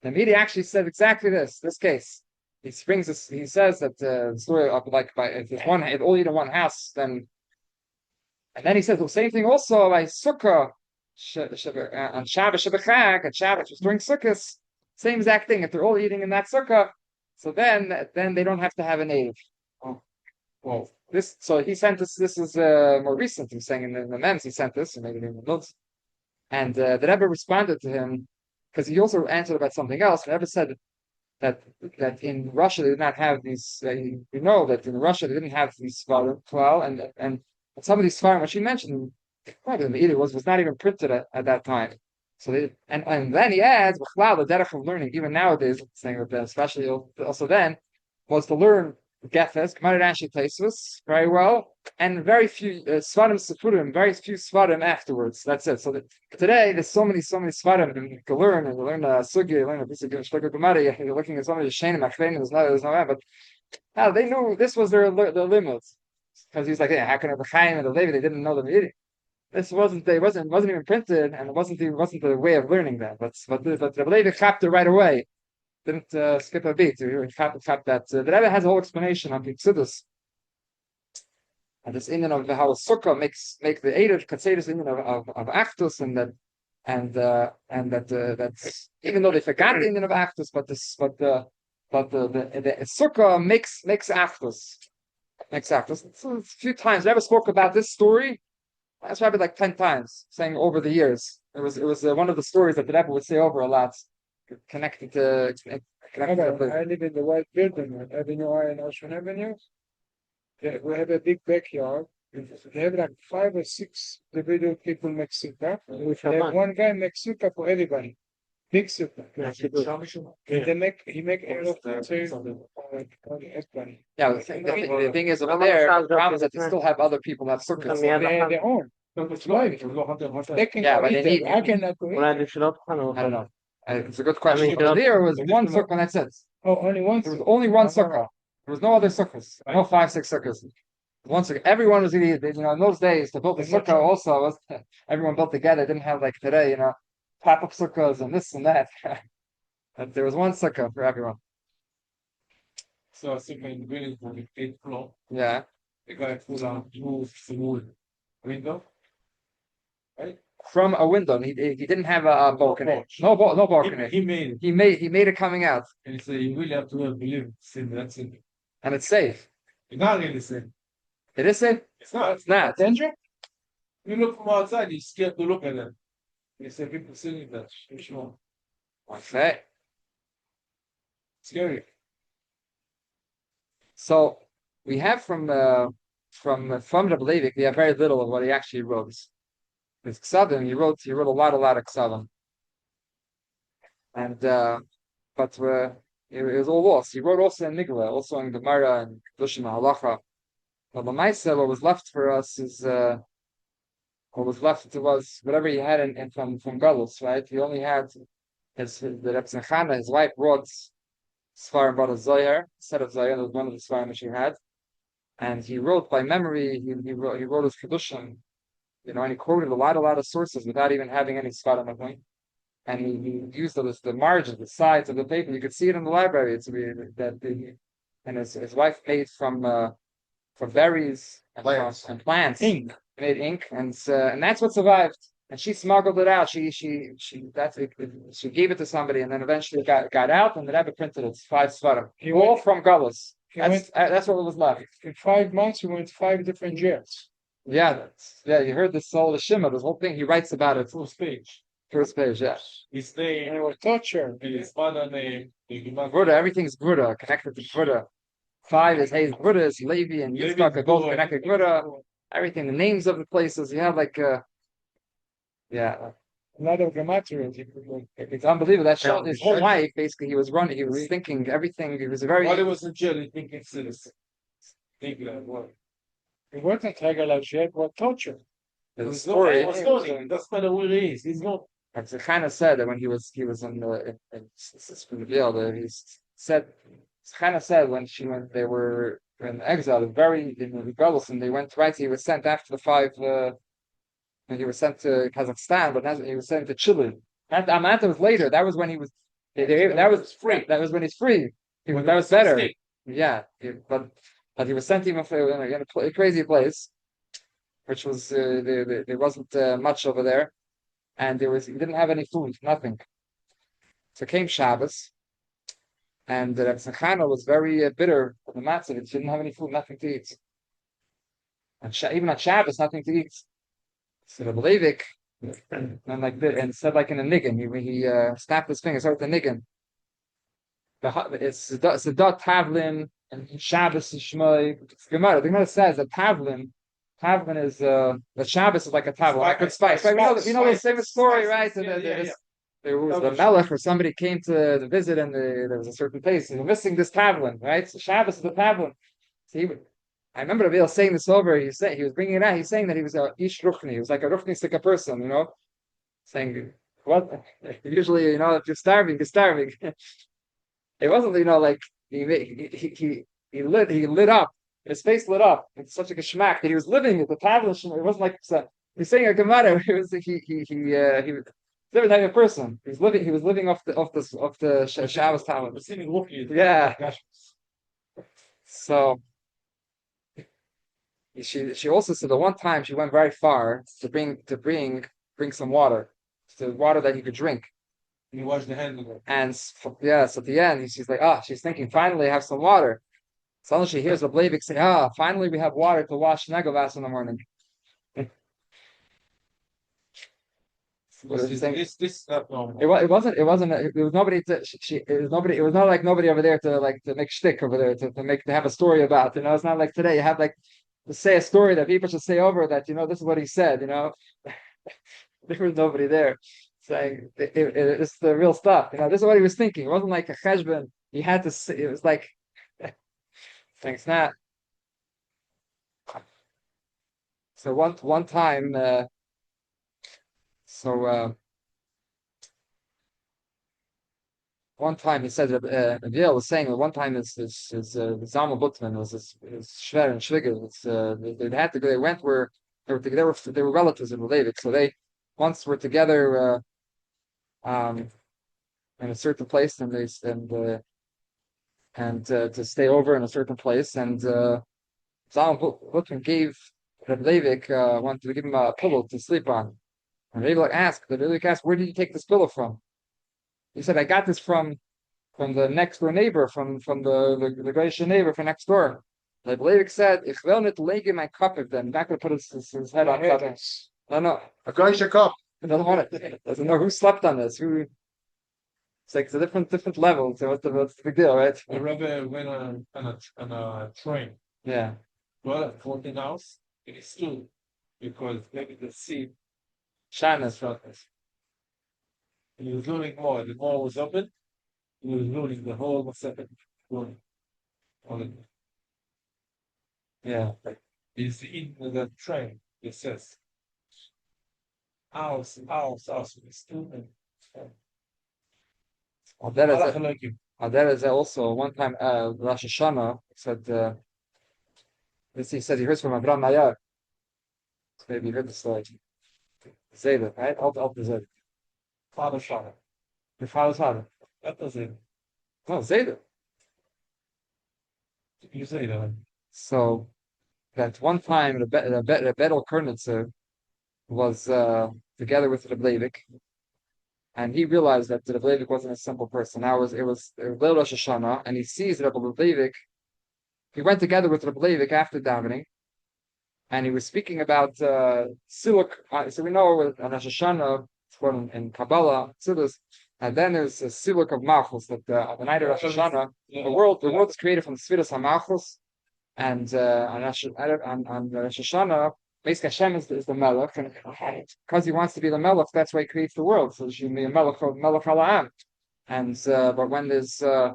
The Meiri actually said exactly this case. He says that the story of if all eat in one house, then, and then he says the same thing also by Sukkah on Shabbos Shabbat at Shabbos was during Sukkot, same exact thing. If they're all eating in that Sukkah, so then they don't have to have an Erev. Well, so he sent this. This is more recent. He's saying in the Mems he sent this, or maybe in the notes, and the Rebbe responded to him because he also answered about something else. The Rebbe said that in Russia they did not have these. You know that in Russia they didn't have these svarim well, and some of these svarim, which he mentioned, probably the Meiri was not even printed at that time. So and then he adds, "Wow, the derech of learning even nowadays, saying that especially also then, was to learn Gefes, Gemara Rashi Tosfos very well, and very few Svarim Sefurim, very few Svarim afterwards. That's it. So today there's so many Svarim and you can learn Sugi, you learn a piece of Gemara, you're looking at so many Shenim, Achrenim, there's no end, but they knew this was their limits. Because he's like, yeah, how can the Chaim and the Levi, they didn't know the Meiri. This wasn't even printed, and it wasn't the way of learning that. But the Levi chapped it right away. Didn't skip a beat. He chapped that. The Rebbe has a whole explanation on Pipsidus. And this Indian of how a sukkah make the Erev Katseris Indian of Actus, and that's even though they forgot the Indian of Actus, but the sukkah makes Actus. So a few times, Rebbe spoke about this story That's probably like 10 times, saying over the years. It was one of the stories that the Rebbe would say over a lot, connected to I live in the white building at Avenue I and Ocean Avenue. Yeah, we have a big backyard. They have like 5 or 6 individual people make sukkah. They have one guy make sukkah for everybody. Big sukkah. He make eruv on everybody. Yeah, the thing is over there, the problem is that they still have other people that have sukkahs. Yeah, They have their own. They can Yeah, go but eat they need- there. I cannot go eat אולי there. לשלוט אותך, נו. I don't know. It's a good question. I mean, Over there was one sukkah and that's it. Oh, only one. There was only one sukkah. There was no other sukkahs. No 5, 6 sukkahs. One sukkah. Everyone was eating. In those days, to build the sukkah also was everyone built together. It didn't have like today, pop-up sukkahs and this and that. But there was one sukkah for everyone. So I think in the building for the 8th floor, Yeah. the guy put on 2 small window. From a window. He didn't have a balcony. porch. No balcony. He made it. He made it coming out, And he said, you really have to believe in that's it. and it's safe. It's not really safe. It is safe. It's not. It's not. Danger? You look from outside, you're scared to look at them. They say people sitting there. Which one? Okay. Scary. So we have from the Leivik, we have very little of what he actually wrote. With Ksavim, he wrote a lot of Ksavim. And but it was all lost. He wrote also in Nigla, also in Gemara and Kedushim Halacha. But the Maisa, what was left for us is what was left was whatever he had from Galus, right? He only had the Reb Tzachana, his wife brought Svarim, brought a Zohar, set of Zohar, that was one of the Svarim that she had. And he wrote by memory, he wrote his Kedushim, and he quoted a lot of sources without even having any Svarim of him. And he used the margins, the sides of the paper. You could see it in the library. And his wife made from berries and plants. Ink. Made ink, and that's what survived. And she smuggled it out. She gave it to somebody, and then eventually got out, and the Rebbe printed it. 5 svarim, all from Galus. That's what was left. In 5 months, he went 5 different jails. Yeah, you heard this all the Shema, this whole thing. He writes about it. First page. First page, yeah. His And name, it was torture. his father name, the Buddha, everything's Buddha, connected to Buddha. 5 is Buddha, is Levi and Levi Yitzchak is are both Buddha. connected to Buddha. Everything, the names of the places, you have yeah, A lot of gematria. it's unbelievable. That showed his whole life, basically, he was running, he was thinking everything, he was very... while he was in jail, he thinking citizen. Thinking like what? It wasn't regular jail, it was torture. There's a story. He was stoning. That's not where he is. He's not. As Chana said that when he was in the he said Chana said when they were in exile, very rebellious, and they went right. He was sent after the 5. And he was sent to Kazakhstan, but he was sent to Chile. That Amanta was later. That was when he was. That was free. That was when he's free. That was better. Yeah, but he was sent even in a crazy place, which was there wasn't much over there. And he didn't have any food, nothing. So came Shabbos, and Reb Tzachana was very bitter for the matzah. He didn't have any food, nothing to eat. And even on Shabbos, nothing to eat. So the Leivik, and said like in a niggin, he snapped his fingers out with a niggin. It's a dot tavlin and Shabbos is Shmoi. The Gemara says that tavlin is the Shabbos is like a tavlin, like good spice. Right? You know the same story, right? There was the Melech, or somebody came to visit, and there was a certain place, and we're missing this tavlin, right? So Shabbos is the tavlin. So I remember Abel saying this over. He was bringing it out. He's saying that he was a ish ruchni. He was like a ruchnistic person, saying what? Usually, if you're starving, you're starving. It wasn't, like he lit up. His face lit up. It's such a geschmack that he was living at the tavlin. It wasn't like he's saying a gemara. He was a different type of person. He was living off the Shabbos tavlin. Yeah. So. She also said that one time she went very far to bring some water, the water that he could drink. And he washed the hand of it. And so at the end she's like, she's thinking, finally I have some water. Suddenly she hears the Blavik say, finally we have water to wash Negovas in the morning. What was she saying? This is not normal. It wasn't. It was nobody to. It was nobody. It was not like nobody over there to make shtick over there to have a story about. It's not like today. You have like to say a story that people should say over that. This is what he said. There was nobody there saying it's the real stuff. This is what he was thinking. It wasn't like a cheshbon. He had to say. It was like, thanks not. So one time. One time he said Abiel was saying that one time his Zalman Butman was his Shver and Shviger. They had to go. They went where they were relatives in Levik, so they once were together in a certain place, and to stay over in a certain place, and Zalman Butman gave Reb Levik wanted to give him a pillow to sleep on, and Levik asked, where did you take this pillow from? He said, I got this from the next door neighbor, from the Goyish neighbor from next door. Like Levik said, ich will not lege my cup of them. Not going to put his head on top. No. A Kosher cup. He doesn't want it. Doesn't know who slept on this. Who? It's like it's a different level. So what's the big deal, right? The Rebbe went on a train. Yeah. Well, 14 hours. It is true because maybe the sea Shanas. shortness. He was learning more. The more was open. He was learning the whole Masechet. Yeah. He's in the train. It says hours. That is also one time Rosh Hashanah said he said he heard from Abraham Mayar. Maybe you heard the story. Zayda, right? Alt the Zayda. Father's father. Your father's father. That was it. No, Zayda. You say that. So that one time the Betel Kernitzer was together with the Levik, and he realized that the Levik wasn't a simple person. Now it was Leil Rosh Hashanah, and he sees Rebbe Levik. He went together with Rebbe Levik after davening, and he was speaking about Siluk. So we know on Rosh Hashanah, it's called in Kabbalah, Sichos, and then there's a Siluk of Malchus, that the night of Rosh Hashanah, the world is created from the Sfiras HaMalchus, and on Rosh Hashanah, Beis Hashem is the Melech, and because he wants to be the Melech, that's why he creates the world. So she be a Melech Hala'am. And but when there's Rosh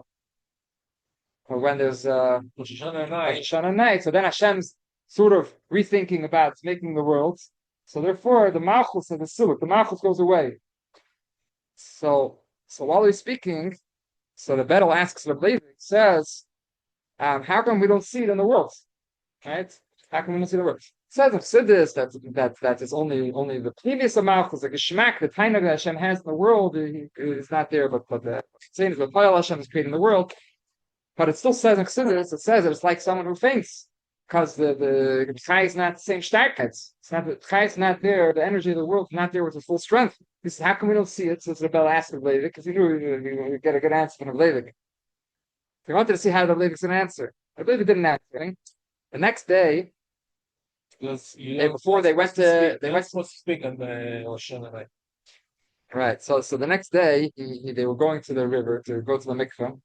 Hashanah night, so then Hashem's sort of rethinking about making the world. So therefore, the Malchus of the Siluk, the Malchus goes away. So while he's speaking, so the Betel asks the Levik, says, how come we don't see it in the world? Right? How come we don't see the world? It says of Siddhis that is only the previous amount, the Geschmack, the Tainag that Hashem has in the world is not there, but the saying is the Payal Hashem is creating the world. But it still says in Chassidus, it says that it's like someone who faints, because the Chai is not the same Starkheit. It's not the Chai is not there, the energy of the world is not there with its full strength. He says, how come we don't see it? So it's Rebbe asked of Levik, because he knew he would get a good answer from Levik. He wanted to see how the Levik's an answer. Levik didn't answer. The next day, before they went to speak on the Rosh Hashanah. Right. So the next day, they were going to the river to go to the mikveh.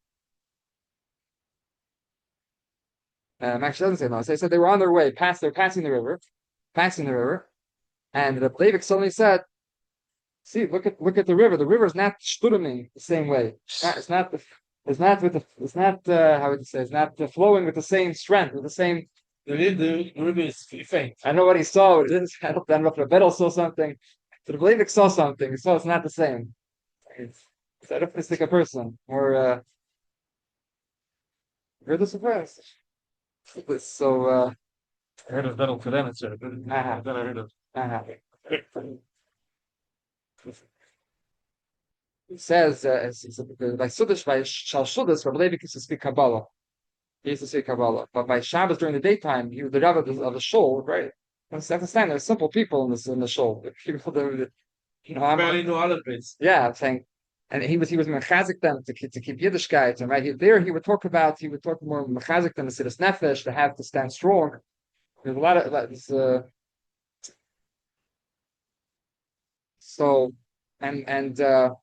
Actually, doesn't say no. They said they were on their way. They're passing the river, and the Levik suddenly said, "See, look at the river. The river is not shturming the same way. It's not how would you say? It's not flowing with the same strength, with the same." The river is faint. I know what he saw. I don't know if the Betel saw something. So the Levik saw something. So it's not the same. It's a optimistic person, or you're the surprise. So I heard of Betel for them, it's then I heard of. It says by Sudish by Shal Shudas, Rabbi Levik used to speak Kabbalah. He used to speak Kabbalah, but by Shabbos during the daytime, he was the Rebbe of the shul, right? Understand, there's simple people in the shul. People that, I barely know all of it. Yeah, I'm saying, and he was mechazik them to keep Yiddishkeit, and right he would talk more mechazik them to sit as nefesh, to stand strong. There's a lot of so Bill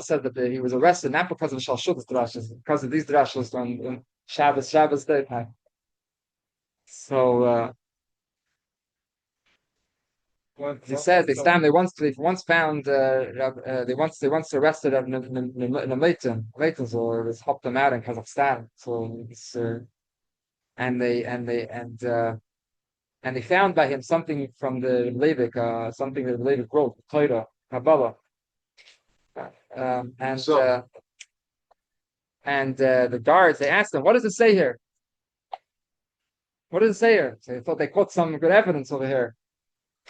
said that he was arrested not because of Shalshudas drashas, because of these drashas on Shabbos daytime. So he said they once found they once arrested in a Leighton, or it was helped them out in Kazakhstan. So it's and they found by him something from the Levik, something that the Levik wrote, Torah, Kabbalah. And So- the guards, they asked him, "What does it say here? What does it say here?" So they thought they caught some good evidence over here,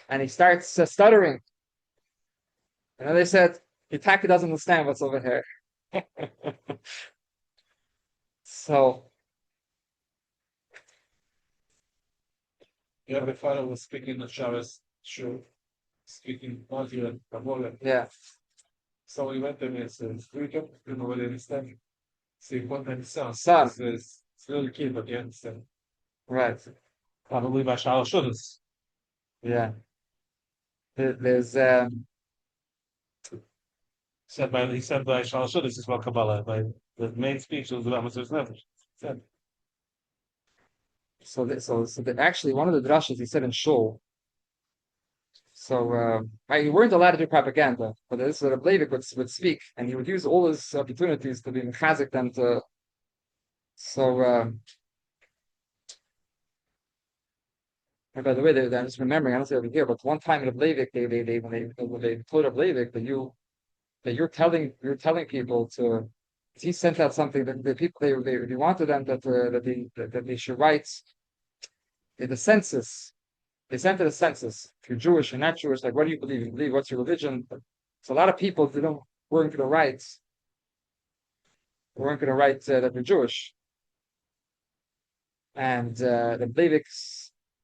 and he starts stuttering. And then they said, "Hitaka doesn't understand what's over here." So Yeah, the father was speaking the Shabbos, sure, speaking Magi and Kabbalah. yeah, So we went there and said, "We don't know what they understand." So he wanted his son. Son. It's a little kid, but you understand. right, Probably by Shal Shudas. yeah. There's He said by Shal Shudas is about Kabbalah. By the main speech was about Mr. Nefesh. Said. actually one of the drashas he said in shul. So we weren't allowed to do propaganda, but this is what Leivik would speak, and he would use all his opportunities to be mechazik them to. So, and by the way, I'm just remembering. I don't say over here, but one time in Leivik, when they told of Leivik that you're telling people to. He sent out something that the people they wanted them that they should write in the census. They sent it a census. If you're Jewish or not Jewish, like what do you believe? You believe what's your religion? So a lot of people weren't going to write that they're Jewish. And the Leivik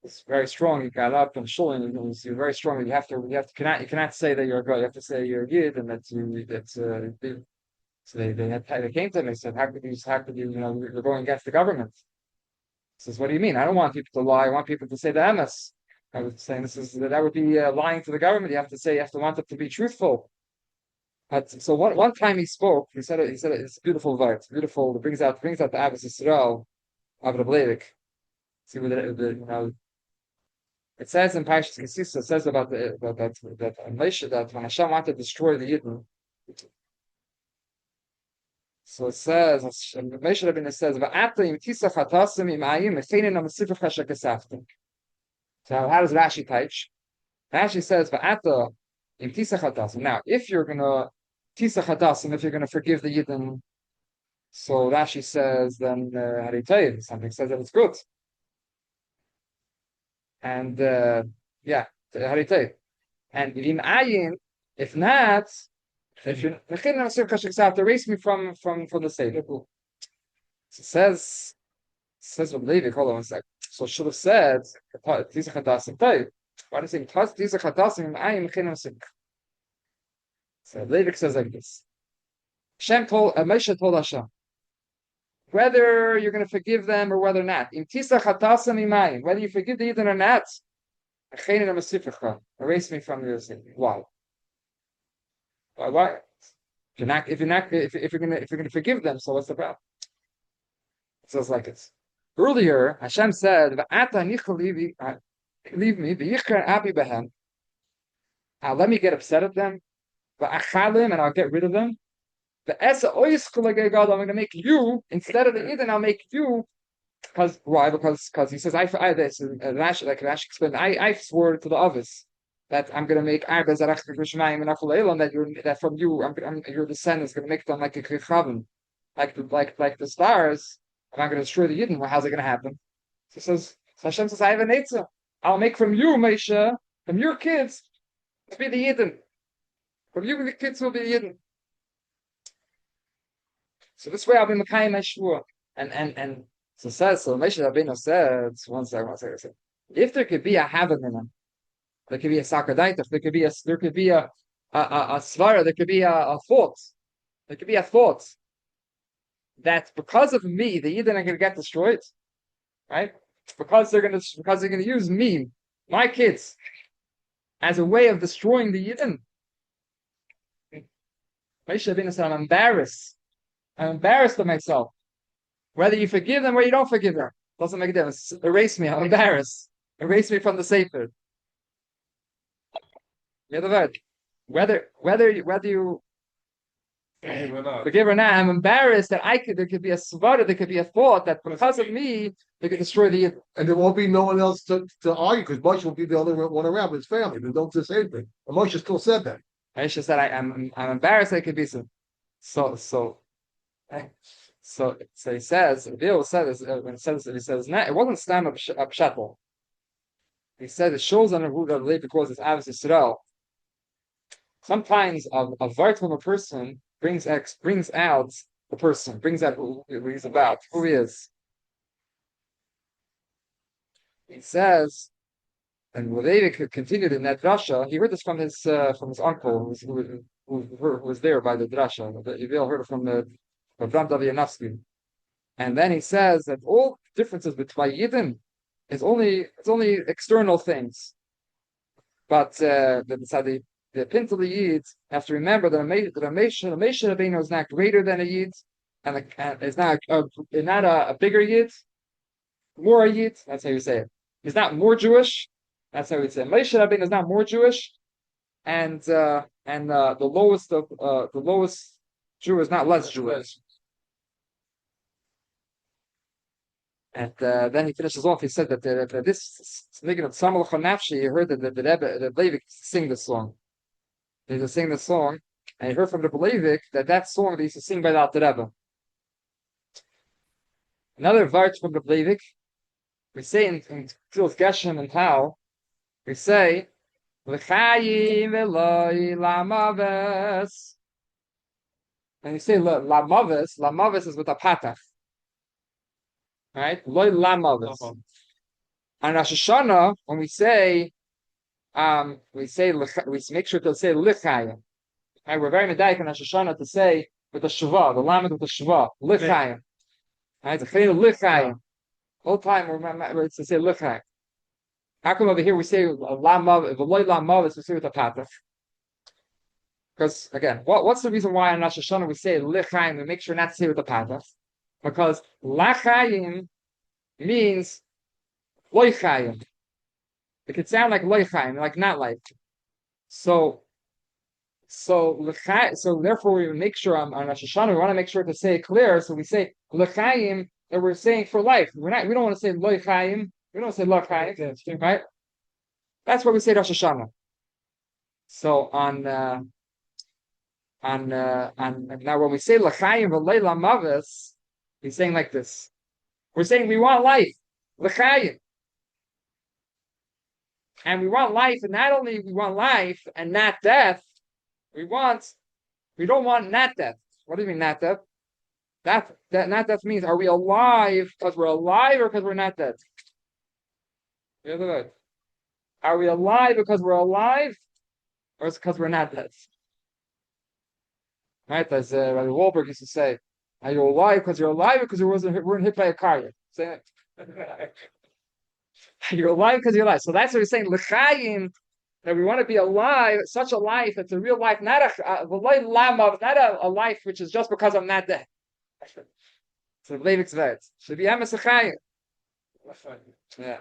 is very strong. He got up and shul and he was very strong. You cannot say that you're a guy. You have to say you're a yid and so they came to him. They said, how could you you're going against the government? He says, what do you mean? I don't want people to lie. I want people to say the emes. I was saying that would be lying to the government. You have to want them to be truthful. But so one time he spoke, he said it's a beautiful word. It's beautiful. It brings out the Abbas Yisrael of the Bleidik. See what it says in Parshas Kisisa. It says about that Moshe, that when Hashem wanted to destroy the Yidden. So it says, Moshe Rabbeinu says, "Va'ata im tisach hatasim im ayim mechenin am sifrach hashakasaftim." So how does Rashi teach? Rashi says, "Va'ata im tisach hatasim." Now, if you're gonna tisach hatasim, if you're gonna forgive the Yidden, so Rashi says, then how do you tell you? Something says that it's good. And yeah, how do you tell you? And im ayin, if not. If you erase me from the Seder. So it says what Levi, hold on one sec. So should have said Tisa Chadasim Tay. Why do you say Tisa Chadasim I am Chinam Sik? So Levi says like this. Moshe told Hashem, whether you're going to forgive them or whether not. In Tisa Chadasim Imayim, whether you forgive the Yidden or not, erase me from your sin. Why? Why? If you're gonna forgive them, so what's the problem? It says like this. Earlier, Hashem said, leave me, let me get upset at them, and I'll get rid of them. I'm gonna make you, instead of the Eden, I'll make you. Because why? Because he says this Rashi, like Rashi explained, I swore to the others that I'm going to make that from you, your descendants going to make them like a kichavim, like the stars. And I'm going to destroy the Yidden. Well, how's it going to happen? So Hashem says, I have an eitzah. I'll make from you, Moshe, from your kids, to be the Yidden. From you, the kids will be the Yidden. So this way, I'll be Mekayim Eshua. And so Moshe Rabbeinu says, one second. If there could be a Havanim, there could be a Sakadaitach, there could be a Svara, there could be a thought. There could be a thought that because of me, the Yidden are going to get destroyed, right? Because they're going to use me, my kids, as a way of destroying the Yidden. Moshe Rabbeinu said, I'm embarrassed. I'm embarrassed of myself. Whether you forgive them or you don't forgive them, doesn't make a difference. Erase me. I'm embarrassed. Erase me from the Sefer. The other word. Whether you forgive or not, I'm embarrassed that there could be a svara, there could be a thought that because of me, they could destroy the Yidden. And there won't be no one else to argue because Moshe will be the only one around with his family. They don't say anything. And Moshe still said that. Aisha said, I'm embarrassed that it could be so he says, Bill said this, when he says, nah, it wasn't stam of pshatel. He said it shows on the root of Levi because it's Avos Yisrael. Sometimes a vart from a person brings out the person, brings out who he's about, who he is. He says, and Levi continued in that drasha. He heard this from his uncle, who was there by the drasha. Bill heard it from Avraham Davianowski. And then he says that all differences between Yidden is only external things. But the pin to the Yid have to remember that a Moshe Rabbeinu is not greater than a Yid, and is not a bigger Yid, more a Yid. That's how you say it. He's not more Jewish. That's how we say it. Moshe Rabbeinu is not more Jewish, and the lowest Jew is not less Jewish. And then he finishes off. He said that this speaking of Samal Chanafshi, he heard that the Leivik sing this song. He used to sing this song, and he heard from the Leivik that song they used to sing by the Alter Rebbe. Another vart from the Leivik, we say in Tzilas Geshem and Tau, we say L'chayim Eloi Lamaves, and you say Lamaves is with a patach. Right? Loy lamavis. On Rosh Hashanah, when we make sure to say lichayim. Right? We're very medayik on Rosh Hashanah to say with the shva, the lamed with the shva, lichayim. Right? It's a lichayim. All time we're to say lichayim. How come over here we say lamavis, loy lamavis, we say with the patach? Because again, what's the reason why on Rosh Hashanah we say lichayim? We make sure not to say with the patach. Because lachayim means loichayim. It could sound like loichayim, like not like. So therefore we make sure on Rosh Hashanah we want to make sure to say it clear. So we say lachayim that we're saying for life. We don't want to say loichayim. We don't say loichayim, right? That's what we say Rosh Hashanah. So now when we say lachayim v'lei lamavis, he's saying like this. We're saying we want life, l'chayim. And we want life, and not only we want life and not death, we don't want not death. What do you mean not death? That not death means, are we alive because we're alive or because we're not dead? Are we alive because we're alive or is it because we're not dead? Right, as Rabbi Wahlberg used to say, are you alive because you're alive or because you weren't hit by a car yet? Say it. You're alive because you're alive. So that's what he's saying. L'chayim, that we want to be alive, such a life, it's a real life, not a life which is just because I'm not dead. So Leivik's vet. Should be emes l'chayim. Yeah.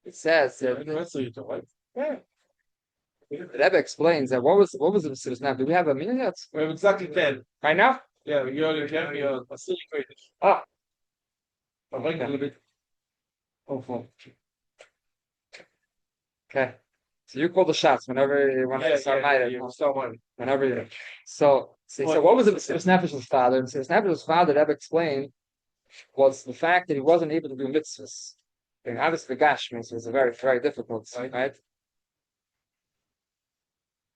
It says the Rebbe explains that what was the Mesilas Nefesh? Do we have a minute yet? We have exactly 10. Right now? Yeah, you're facilitated. Ah. Okay. A little bit. Okay. So you call the shots whenever you want to start whenever you. So what was the Mesilas Nefesh's father? Mesilas Nefesh's father, Rebbe explained, was the fact that he wasn't able to do mitzvahs. And obviously, Gashmis was very, very difficult, right?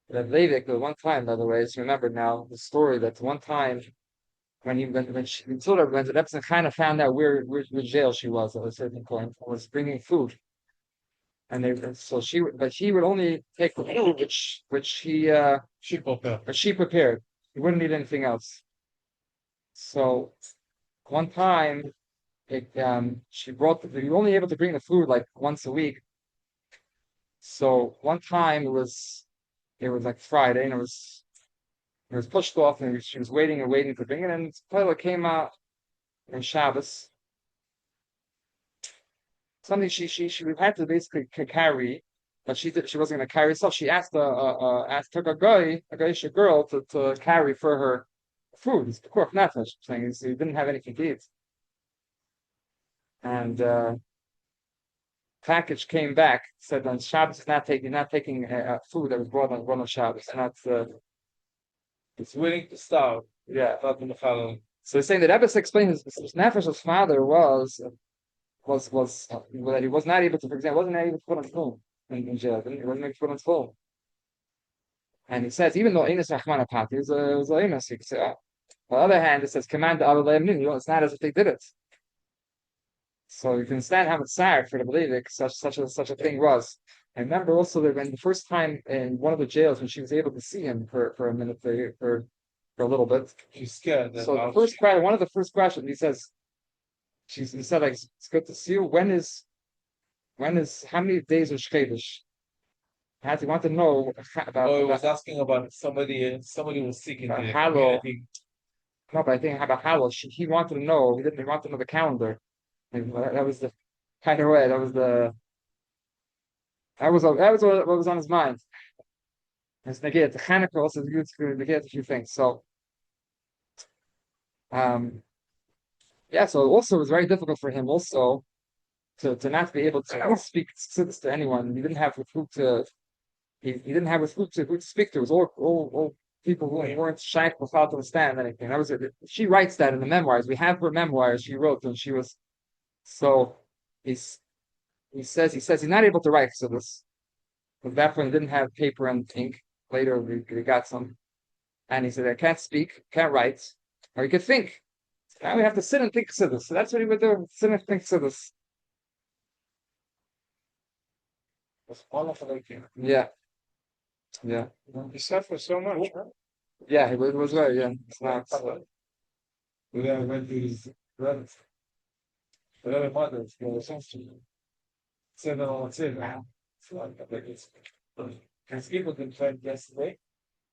That Leivik, one time, by the way, it's remembered now the story that one time when the Rebbe kind of found out where jail she was at a certain point, was bringing food, and she would only take the food which she prepared. He wouldn't eat anything else. So one time she brought we were only able to bring the food like once a week. So one time it was like Friday and it was pushed off and she was waiting and waiting to bring it and the toilet came out in Shabbos. Something she had to basically carry, but she wasn't going to carry herself. She took a goyish girl to carry for her food. It's of nefesh saying he didn't have anything to eat, and package came back said on Shabbos is not taking food that was brought on Shabbos. Not It's willing to starve. yeah. Not in the following. So he's saying that Ebbets explained his nefesh's father was that he was not able to, for example, wasn't able to put on film in jail. He wasn't able to put on film. And he says, even though Enos Rahman Apati was a Enos, he could say, on the other hand, it says, command the it's not as if they did it. So you can understand how much sad for the believer such a thing was. I remember also that when the first time in one of the jails when she was able to see him for a minute for a little bit. She's scared. So the first question, one of the first questions, he said like it's good to see you. When is how many days of Shkedish? He wanted to know about. Oh, he was asking about somebody was sick in the Hallow. community. No, but I think about Hallow. He wanted to know. He wanted to know the calendar. And that was the kind of way. That was what was on his mind. It's negate the Hanukkah also is good to negate a few things. So, yeah. So also it was very difficult for him also to not be able to speak to anyone. He didn't have food to. He didn't have food to speak to. It was all people who weren't shy without to understand anything. That was it. She writes that in the memoirs. We have her memoirs. She wrote and she was so. He says he's not able to write so this. At that point, he didn't have paper and ink. Later, we got some, and he said, "I can't speak, can't write, or he could think. Now we have to sit and think siddur. So that's what he would do: sit and think siddur. Yeah, yeah, He suffered so much. Huh? yeah. It was right. Yeah, it's not. We then went to his brothers. The other mothers, the other sisters. Said on said, so I think it's because people can find yesterday.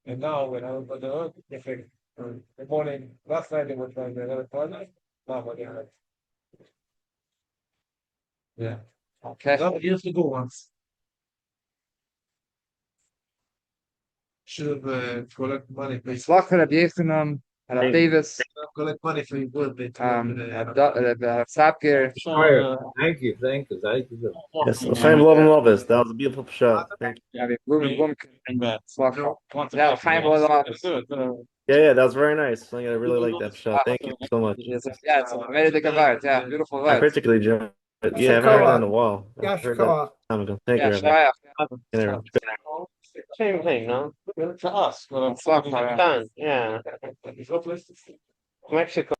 And now when I was on the road, the morning last night they were trying the other partner. Now what they had. Yeah. Okay. That years to go once. Should have collect money, please. Slach for Rabbi Yechanan, Rabbi Davis, Collect money for your birthday. Sapir. Thank you. Yes, Chaim Lovin. That was a beautiful shot. Thank you. Yeah, Chaim Lovin. Yeah, that was very nice. I really like that shot. Thank you so much. Yeah, it's a very good word. Yeah, beautiful I word. particularly enjoyed it. Yeah, I haven't heard it on a while. I heard that time ago. Thank you, Rabbi. Yeah, Same thing, no? To us, but I'm Done, yeah. Mexico.